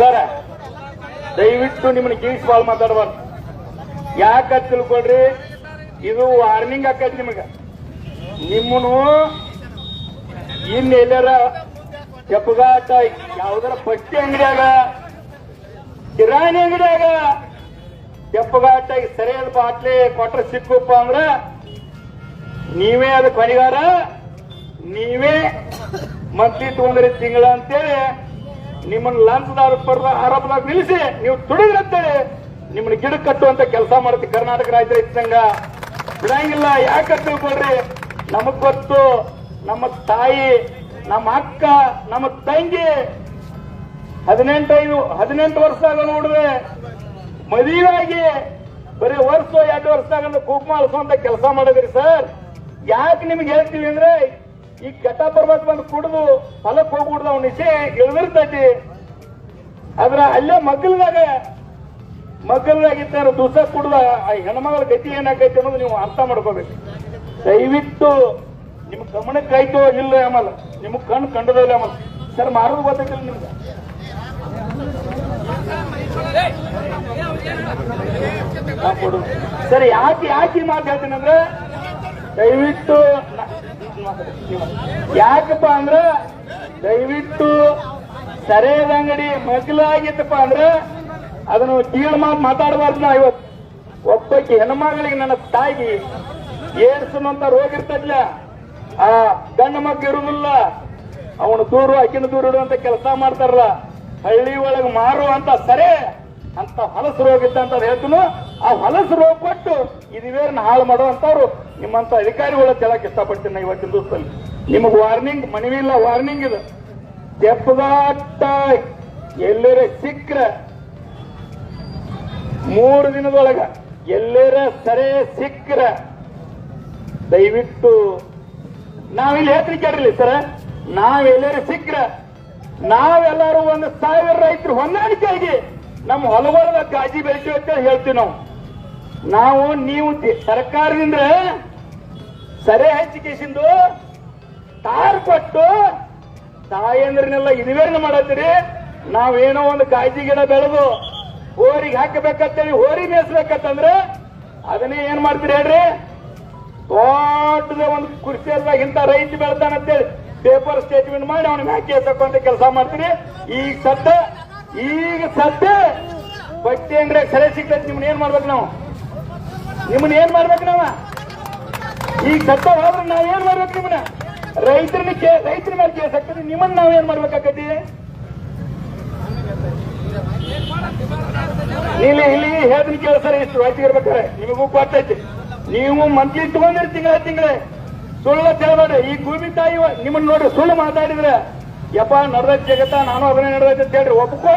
ಸರ ದಯವಿಟ್ಟು ನಿಮ್ಮನ್ನ ಗೀಸ್ ಬಾಳ್ ಮಾತಾಡಬಾರ್ದು. ಯಾಕ ತಿಳ್ಕೊಳ್ರಿ, ಇದು ವಾರ್ನಿಂಗ್ ಆಕೈತಿ ನಿಮಗ. ನಿಮ್ಮನು ಎಲ್ಲಾರ ಕೆಪ್ಪಗಾಟ ಯಾವ್ದಾರ ಪಟ್ಟಿ ಅಂಗಡಿಯಾಗ ಕಿರಾಣಿ ಅಂಗಡಿಯಾಗ ಕೆಪ್ಪಗಾಟ ಸರಿಯಾದ ಬಾಟ್ಲಿ ಕೊಟ್ರೆ ಸಿಕ್ಕಪ್ಪ ಅಂದ್ರ ನೀವೇ ಅದ ಕೊನೆಗಾರ, ನೀವೇ ಮಂತ್ಲಿ ತಗೊಂಡ್ರಿ ತಿಂಗಳ ಅಂತೇಳಿ ನಿಮ್ಮನ್ನ ಲಂಚದ ಆರೋಪದಾಗ ನಿಲ್ಲಿಸಿ ನೀವು ತುಡಿದ್ರಂತೇಳಿ ನಿಮ್ಮನ್ನ ಗಿಡ ಕಟ್ಟುವಂತ ಕೆಲಸ ಮಾಡುತ್ತೆ ಕರ್ನಾಟಕ ರಾಜ್ಯ ರೈತ ಸಂಘ. ಬಿಡಂಗಿಲ್ಲ. ಯಾಕೆ ತಿಳ್ಕೊಳ್ರಿ, ನಮಗ್ ಗೊತ್ತು ನಮ್ಮ ತಾಯಿ, ನಮ್ಮ ಅಕ್ಕ, ನಮ್ಮ ತಂಗಿ 18 ವರ್ಷದಾಗ ನೋಡಿದ್ರೆ ಮದುವೆಯಾಗಿ ಬರೀ ವರ್ಷ 2 ವರ್ಷದಾಗ ಕುಂಕುಮ ಅಳಿಸುವಂತ ಕೆಲಸ ಮಾಡಿದ್ರಿ ಸರ್. ಯಾಕೆ ನಿಮ್ಗೆ ಹೇಳ್ತೀವಿ ಅಂದ್ರೆ, ಈ ಘಟ ಬರ್ಬೇಕು ಬಂದು ಕುಡಿದು ಹೊಲಕ್ಕೆ ಹೋಗ್ಬಿಡ್ದು ಅವ್ನ ನಿಶೆ ಇಳಿದಿರ್ತೈತಿ. ಆದ್ರ ಅಲ್ಲೇ ಮಗ್ಗಲ್ದಾಗಿತ್ತಾರ ದಿವಸ ಕುಡ್ದ ಆ ಹೆಣ್ಮಗಳ ಗತಿ ಏನಾಗೈತಿ ಅನ್ನೋದು ನೀವು ಅರ್ಥ ಮಾಡ್ಕೋಬೇಕು. ದಯವಿಟ್ಟು ನಿಮ್ ಗಮನಕ್ಕೆ ಆಯ್ತು ಇಲ್ಲ ಆಮಲ್ಲ, ನಿಮಗ್ ಕಂಡದಿಲ್ಲ ಆಮಲ್ಲ ಸರ್. ಮಾರೋದು ಗೊತ್ತಾಗಿಲ್ಲ ನಿಮ್ಗೆ. ಸರ್ ಯಾಕೆ ಮಾತು ಹೇಳ್ತೀನಿ ಅಂದ್ರೆ, ದಯವಿಟ್ಟು ಯಾಕಪ್ಪ ಅಂದ್ರ ದಯವಿಟ್ಟು ಸರಿಯಾದ ಅಂಗಡಿ ಮಗ್ಲಾಗಿತ್ತಪ್ಪ ಅಂದ್ರೆ ಅದನ್ನು ಕೀಳು ಮಾತಾಡಬಾರ್ದು. ನಾ ಇವತ್ತು ಒಬ್ಬಕ್ಕೆ ಹೆಣ್ಮಗಳಿಗೆ ನನ್ನ ತಾಯಿ ಏಡ್ಸ್ ಅಂತ ರೋಗ ಇರ್ತಲ್ಲ, ಆ ಗಂಡ ಮಗ್ಗ ಇರುವುದಿಲ್ಲ, ಅವನು ದೂರು ಅಕ್ಕಿನ ದೂರ ಇಡುವಂತ ಕೆಲಸ ಮಾಡ್ತಾರಲ್ಲ, ಹಳ್ಳಿ ಒಳಗೆ ಮಾರುವಂತ ಸರಿ ಅಂತ ಹೊಲಸು ರೋಗ ಇದ್ದಂತ ಹೇಳ್ತೀನಿ. ಆ ಹೊಲಸು ರೋಗ ಕೊಟ್ಟು ಇದುವೇರನ್ನ ಹಾಳು ಮಾಡುವಂತವ್ರು ನಿಮ್ಮಂತ ಅಧಿಕಾರಿಗಳ ಕೇಳಕ್ ಇಷ್ಟಪಡ್ತೀನಿ. ಇವತ್ತಿನ ದಿವಸದಲ್ಲಿ ನಿಮಗ್ ವಾರ್ನಿಂಗ್ ಮನವಿ ಇಲ್ಲ, ವಾರ್ನಿಂಗ್ ಇದು. ತೆಪ್ಪಗಾಟ ಎಲ್ಲರ ಸಿಕ್ಕ್ರ 3 ದಿನದೊಳಗ ಎಲ್ಲರ ಸರಿ ಸಿಕ್ಕ್ರ ದಯವಿಟ್ಟು ನಾವಿಲ್ಲಿ ಹೇಳ್ತೀನಿ ಕೇಳಿರ್ಲಿ ಸರ, ನಾವೆಲ್ಲರೂ ಸಿಕ್ಕ್ರ ನಾವೆಲ್ಲರೂ 1,000 ರೈತರು ಹೊಂದಾಣಿಕೆಯಾಗಿ ನಮ್ಮ ಹೊಲಗೊಳದ ಕಾಜಿ ಬೆಳೆತೀವಿ ಅಂತ ಹೇಳ್ತೀವಿ. ನೀವು ಸರ್ಕಾರದಿಂದ ಸರಿ ಹಂಚಿಕೆಸಿಂದು ತಾರ್ ಕೊಟ್ಟು ತಾಯಂದ್ರನ್ನೆಲ್ಲ ಇದುವೇನ ಮಾಡತ್ತೀರಿ. ನಾವೇನೋ ಒಂದು ಕಾಳಜಿ ಗಿಡ ಬೆಳೆದು ಹೋರಿಗೆ ಹಾಕಬೇಕಂತೇಳಿ ಹೋರಿ ಮೇಯಿಸ್ಬೇಕಂತಂದ್ರೆ ಅದನ್ನೇ ಏನ್ ಮಾಡ್ತೀರಿ ಹೇಳ್ರಿ, ದೊಡ್ಡದ ಒಂದು ಕುರ್ಚಿಯಲ್ದಾಗ ಇಂತ ರೈತ ಬೆಳ್ತಾನಂತೇಳಿ ಪೇಪರ್ ಸ್ಟೇಟ್ಮೆಂಟ್ ಮಾಡಿ ಅವನಿಗೆ ಹಾಕಿ ಹಾಕುವಂತ ಕೆಲಸ ಮಾಡ್ತೀರಿ. ಈಗ ಸದ್ಯ ಬಟ್ಟೆ ಅಂದ್ರೆ ಸರಿ ಸಿಗ್ತೈತಿ. ನಿಮ್ಮನ್ನ ಏನ್ ಮಾಡ್ಬೇಕು ನಾವು, ನಿಮ್ಮನ್ನ ಏನ್ ಮಾಡ್ಬೇಕು ನಾವ? ಈಗ ಸದ್ಯ ಹೋದ್ರೆ ನಾವ್ ಏನ್ ಮಾಡ್ಬೇಕು? ನಿಮ್ಮನ್ನ ರೈತರ ಮೇಲೆ ಕೇಸ್ ಆಗ್ತದೆ, ನಿಮ್ಮನ್ನ ನಾವೇನ್ ಮಾಡ್ಬೇಕಾಗತಿ? ಇಲ್ಲಿ ಹೇಳ್ತೀನಿ ಕೇಳ್ತಾರೆ, ಇಷ್ಟು ರೈತರು ಇರ್ಬೇಕಾರೆ ನಿಮಗೂ ಗೊತ್ತೈತಿ. ನೀವು ಮಂತ್ಲಿ ತಗೊಂಡ್ರಿ ತಿಂಗಳೇ ಸುಳ್ಳು ಹೇಳ್ಬೇಡ್ರಿ. ಈ ಭೂಮಿ ತಾಯಿ ನಿಮ್ಮನ್ನ ನೋಡ್ರಿ ಸುಳ್ಳು ಮಾತಾಡಿದ್ರೆ ಯಪ್ಪ ನಡೆದ ಜಗತ್ತ ನಾನು ಅದನ್ನೇ ನಡೆದೈತೆ ಅಂತ ಹೇಳ್ರಿ ಒಪ್ಕೊಂಡು